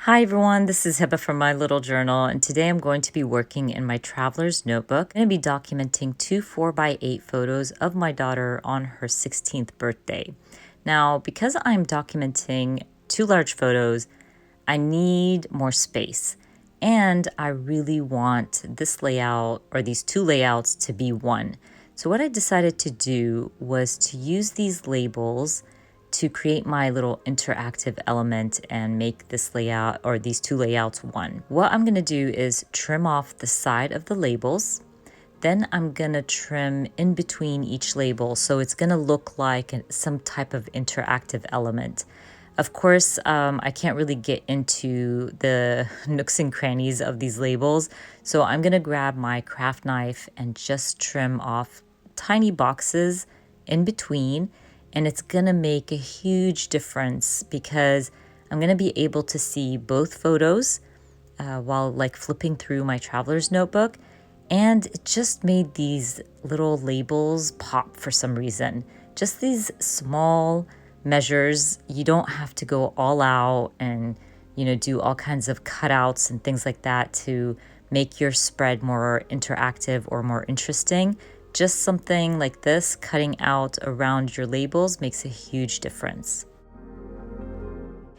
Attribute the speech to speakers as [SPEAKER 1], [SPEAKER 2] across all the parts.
[SPEAKER 1] Hi everyone, this is Heba from My Little Journal, and today I'm going to be working in my traveler's notebook. I'm going to be documenting two 4x8 photos of my daughter on her 16th birthday. Now, because I'm documenting two large photos, I need more space, and I really want this layout or these two layouts to be one. So what I decided to do was to use these labels to create my little interactive element and make this layout or these two layouts one. What I'm going to do is trim off the side of the labels. Then I'm going to trim in between each label so it's going to look like some type of interactive element. Of course, I can't really get into the nooks and crannies of these labels, so I'm going to grab my craft knife and just trim off tiny boxes in between. And it's gonna make a huge difference because I'm gonna be able to see both photos while like flipping through my traveler's notebook. And it just made these little labels pop for some reason. Just these small measures. You don't have to go all out and, do all kinds of cutouts and things like that to make your spread more interactive or more interesting. Just something like this, cutting out around your labels, makes a huge difference.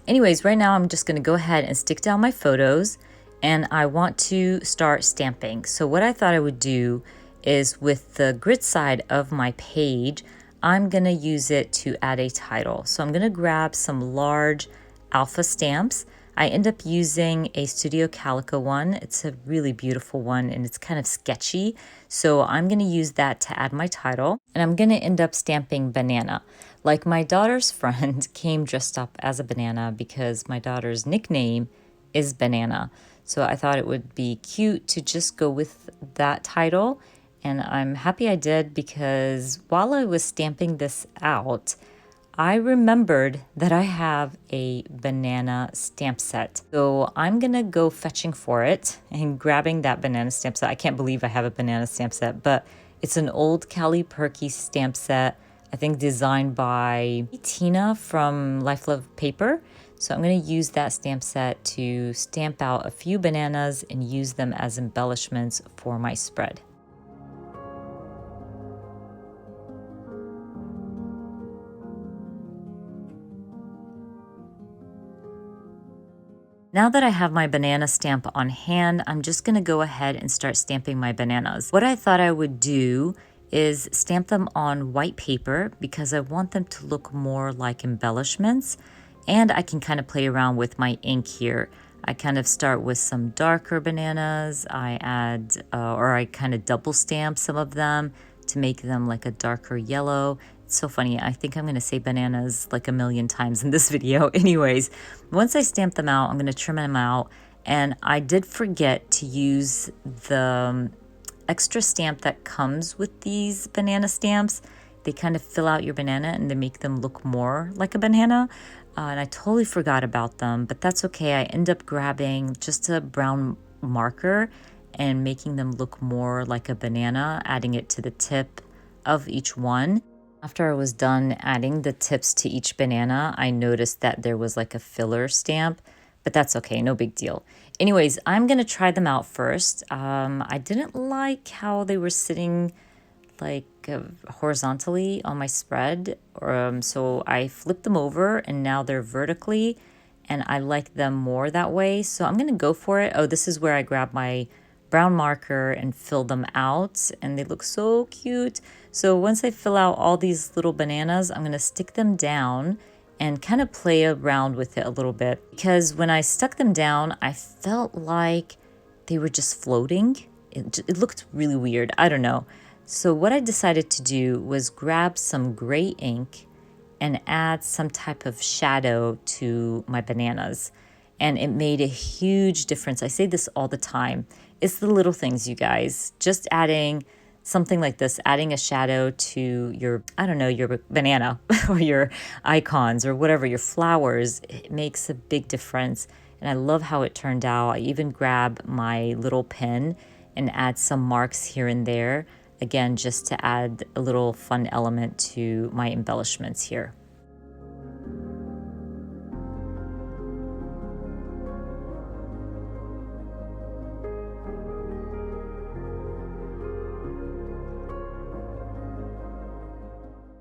[SPEAKER 1] Anyways, right now I'm just going to go ahead and stick down my photos, and I want to start stamping. So what I thought I would do is with the grid side of my page, I'm going to use it to add a title. So I'm going to grab some large alpha stamps. I end up using a Studio Calico one. It's a really beautiful one and it's kind of sketchy. So I'm going to use that to add my title. And I'm going to end up stamping banana. Like my daughter's friend came dressed up as a banana because my daughter's nickname is Banana. So I thought it would be cute to just go with that title. And I'm happy I did because while I was stamping this out, I remembered that I have a banana stamp set. So I'm gonna go fetching for it and grabbing that banana stamp set. I can't believe I have a banana stamp set, but it's an old Callie Perky stamp set, I think designed by Tina from Life Love Paper. So I'm gonna use that stamp set to stamp out a few bananas and use them as embellishments for my spread. Now that I have my banana stamp on hand, I'm just gonna go ahead and start stamping my bananas. What I thought I would do is stamp them on white paper because I want them to look more like embellishments, and I can kind of play around with my ink here. I kind of start with some darker bananas. I add, or I kind of double stamp some of them to make them like a darker yellow. It's so funny. I think I'm going to say bananas like a million times in this video. Anyways, once I stamp them out, I'm going to trim them out. And I did forget to use the extra stamp that comes with these banana stamps. They kind of fill out your banana and they make them look more like a banana. And I totally forgot about them, but that's okay. I end up grabbing just a brown marker and making them look more like a banana, adding it to the tip of each one. After I was done adding the tips to each banana, I noticed that there was like a filler stamp, but that's okay, no big deal. Anyways, I'm gonna try them out first. I didn't like how they were sitting like horizontally on my spread, so I flipped them over and now they're vertically, and I like them more that way. So I'm gonna go for it. Oh, this is where I grab my brown marker and fill them out, and they look so cute. So once I fill out all these little bananas, I'm gonna stick them down and kind of play around with it a little bit, because when I stuck them down, I felt like they were just floating. It looked really weird, I don't know. So what I decided to do was grab some gray ink and add some type of shadow to my bananas. And it made a huge difference. I say this all the time. It's the little things, you guys. Just adding something like this, adding a shadow to your, I don't know, your banana or your icons or whatever, your flowers, it makes a big difference. And I love how it turned out. I even grab my little pen and add some marks here and there. Again, just to add a little fun element to my embellishments here.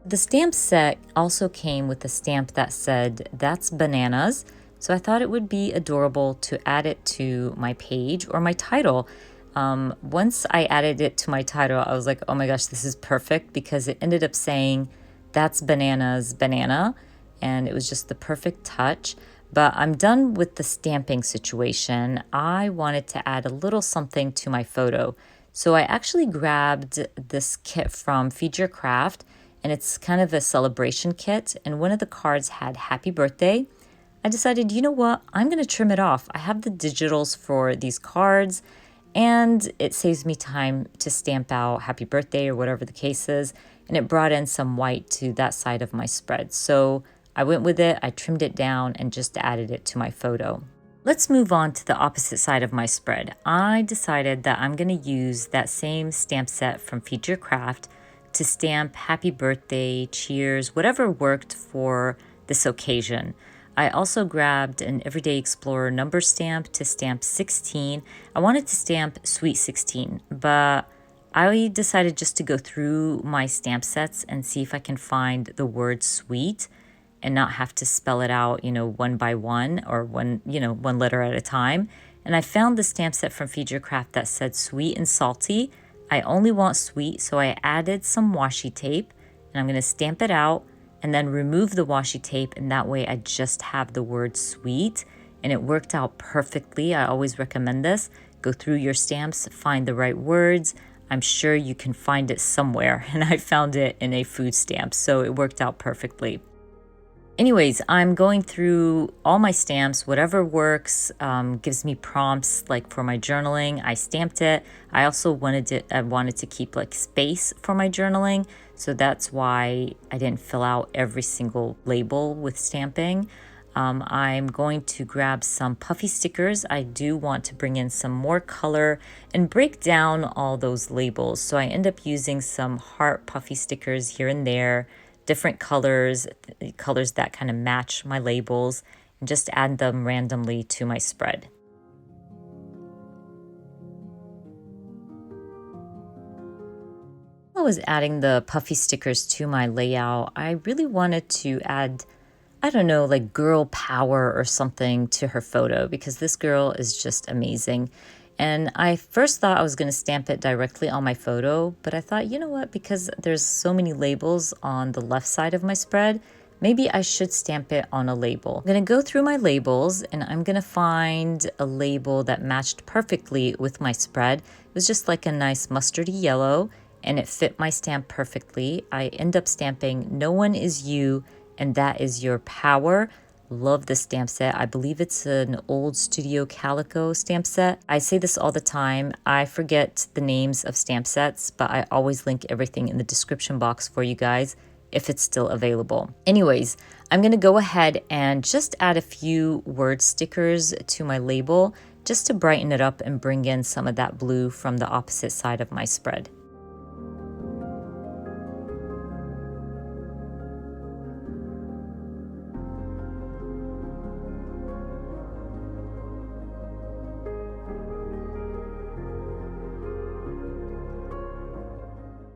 [SPEAKER 1] The stamp set also came with a stamp that said, "That's bananas." So I thought it would be adorable to add it to my page or my title. Once I added it to my title, I was like, oh my gosh, this is perfect because it ended up saying, "That's bananas, banana." And it was just the perfect touch. But I'm done with the stamping situation. I wanted to add a little something to my photo. So I actually grabbed this kit from Feed Your Craft, and it's kind of a celebration kit. And one of the cards had "Happy Birthday." I decided, you know what, I'm going to trim it off. I have the digitals for these cards, and it saves me time to stamp out "Happy Birthday" or whatever the case is. And it brought in some white to that side of my spread. So I went with it, I trimmed it down, and just added it to my photo. Let's move on to the opposite side of my spread. I decided that I'm going to use that same stamp set from Feed Your Craft to stamp "Happy Birthday," "Cheers," whatever worked for this occasion. I also grabbed an Everyday Explorer number stamp to stamp 16. I wanted to stamp Sweet 16, but I decided just to go through my stamp sets and see if I can find the word "sweet" and not have to spell it out, one by one or one letter at a time. And I found the stamp set from Feed Your Craft that said "Sweet and Salty." I only want sweet, so I added some washi tape, and I'm going to stamp it out and then remove the washi tape, and that way I just have the word "sweet." And it worked out perfectly. I always recommend this. Go through your stamps, find the right words. I'm sure you can find it somewhere, and I found it in a food stamp, so it worked out perfectly. Anyways, I'm going through all my stamps, whatever works, gives me prompts like for my journaling. I stamped it. I also wanted to keep like space for my journaling. So that's why I didn't fill out every single label with stamping. I'm going to grab some puffy stickers. I do want to bring in some more color and break down all those labels. So I end up using some heart puffy stickers here and there, different colors that kind of match my labels, and just add them randomly to my spread. While I was adding the puffy stickers to my layout, I really wanted to add, I don't know, like girl power or something to her photo because this girl is just amazing. And I first thought I was going to stamp it directly on my photo, but I thought, you know what, because there's so many labels on the left side of my spread, maybe I should stamp it on a label. I'm going to go through my labels and I'm going to find a label that matched perfectly with my spread. It was just like a nice mustardy yellow and it fit my stamp perfectly. I end up stamping "No one is you and that is your power." Love this stamp set. I believe it's an old Studio Calico stamp set. I say this all the time. I forget the names of stamp sets, but I always link everything in the description box for you guys if it's still available. Anyways, I'm going to go ahead and just add a few word stickers to my label just to brighten it up and bring in some of that blue from the opposite side of my spread.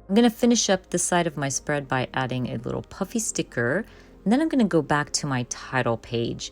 [SPEAKER 1] I'm going to finish up the side of my spread by adding a little puffy sticker, and then I'm going to go back to my title page.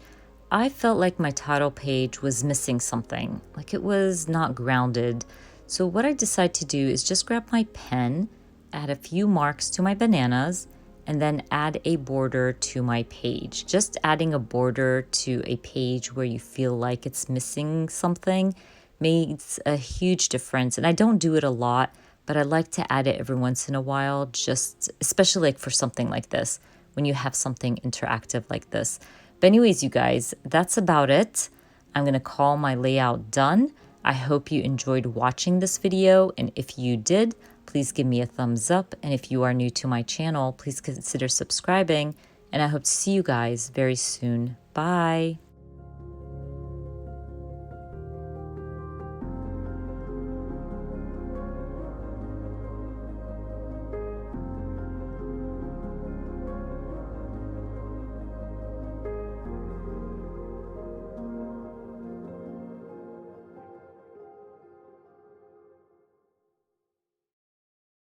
[SPEAKER 1] I felt like my title page was missing something, like it was not grounded. So what I decided to do is just grab my pen, add a few marks to my bananas, and then add a border to my page. Just adding a border to a page where you feel like it's missing something makes a huge difference. And I don't do it a lot, but I like to add it every once in a while, just especially like for something like this, when you have something interactive like this. But anyways, you guys, that's about it. I'm going to call my layout done. I hope you enjoyed watching this video, and if you did, please give me a thumbs up. And if you are new to my channel, please consider subscribing, and I hope to see you guys very soon. Bye.